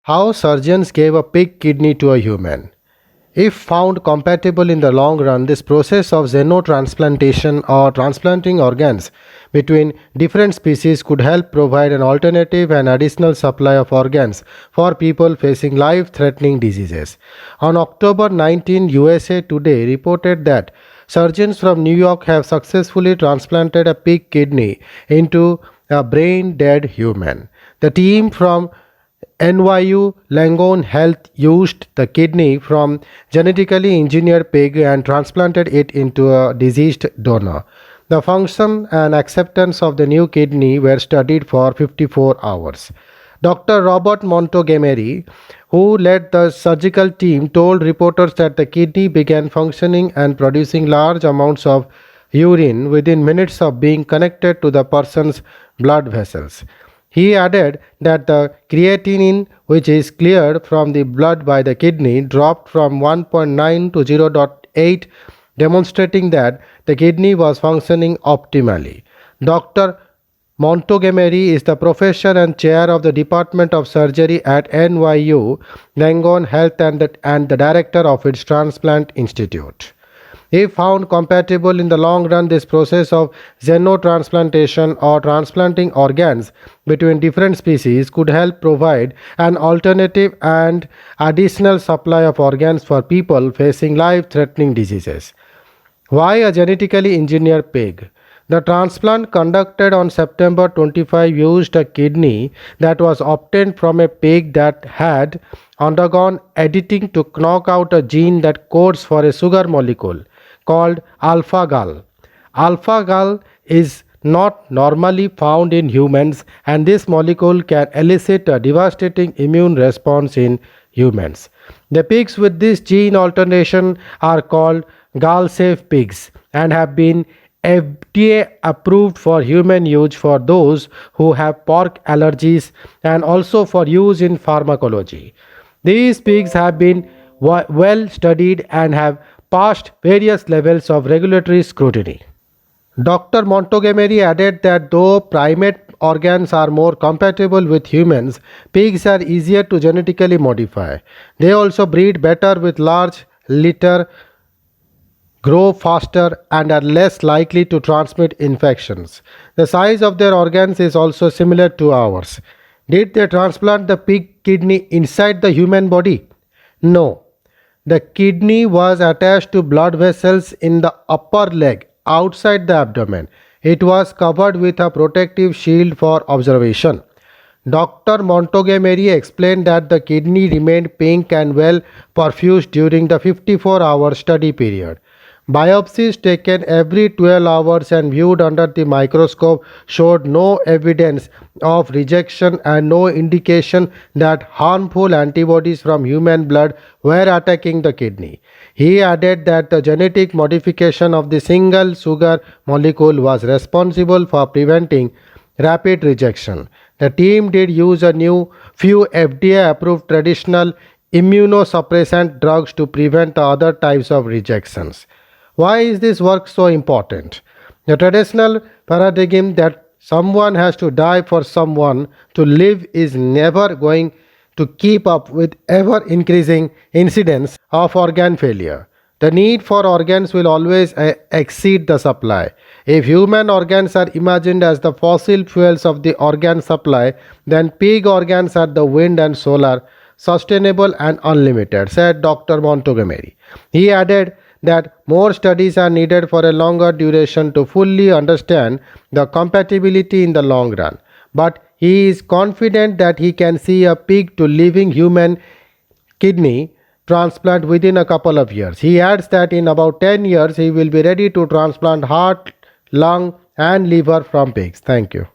How surgeons gave a pig kidney to a human. If found compatible in the long run, this process of xenotransplantation or transplanting organs between different species could help provide an alternative and additional supply of organs for people facing life threatening diseases. On October 19, USA Today reported that surgeons from New York have successfully transplanted a pig kidney into a brain dead human. The team from NYU Langone Health used the kidney from genetically engineered pig and transplanted it into a deceased donor. The function and acceptance of the new kidney were studied for 54 hours. Dr. Robert Montgomery, who led the surgical team, told reporters that the kidney began functioning and producing large amounts of urine within minutes of being connected to the person's blood vessels. He added that the creatinine, which is cleared from the blood by the kidney, dropped from 1.9 to 0.8, demonstrating that the kidney was functioning optimally. Dr. Montgomery is the professor and chair of the Department of Surgery at NYU Langone Health and the director of its Transplant Institute. If found compatible in the long run, this process of xenotransplantation or transplanting organs between different species could help provide an alternative and additional supply of organs for people facing life threatening diseases. Why a genetically engineered pig? The transplant conducted on September 25 used a kidney that was obtained from a pig that had undergone editing to knock out a gene that codes for a sugar molecule called alpha gal. Alpha gal is not normally found in humans, and this molecule can elicit a devastating immune response in humans. The pigs with this gene alternation are called gal-safe pigs and have been FDA approved for human use for those who have pork allergies and also for use in pharmacology. These pigs have been well studied and have passed various levels of regulatory scrutiny. Dr. Montgomery added that though primate organs are more compatible with humans, pigs are easier to genetically modify. They also breed better with large litter, grow faster, and are less likely to transmit infections. The size of their organs is also similar to ours. Did they transplant the pig kidney inside the human body? No. The kidney was attached to blood vessels in the upper leg outside the abdomen. It was covered with a protective shield for observation. Dr. Montgomery explained that the kidney remained pink and well perfused during the 54-hour study period. Biopsies taken every 12 hours and viewed under the microscope showed no evidence of rejection and no indication that harmful antibodies from human blood were attacking the kidney. He added that the genetic modification of the single sugar molecule was responsible for preventing rapid rejection. The team did use a few FDA approved traditional immunosuppressant drugs to prevent the other types of rejections. Why is this work so important? The traditional paradigm that someone has to die for someone to live is never going to keep up with ever increasing incidence of organ failure. The need for organs will always exceed the supply. If human organs are imagined as the fossil fuels of the organ supply, then pig organs are the wind and solar, sustainable and unlimited, said Dr. Montgomery. He added that more studies are needed for a longer duration to fully understand the compatibility in the long run. But he is confident that he can see a pig to living human kidney transplant within a couple of years. He adds that in about 10 years he will be ready to transplant heart, lung, and liver from pigs. Thank you.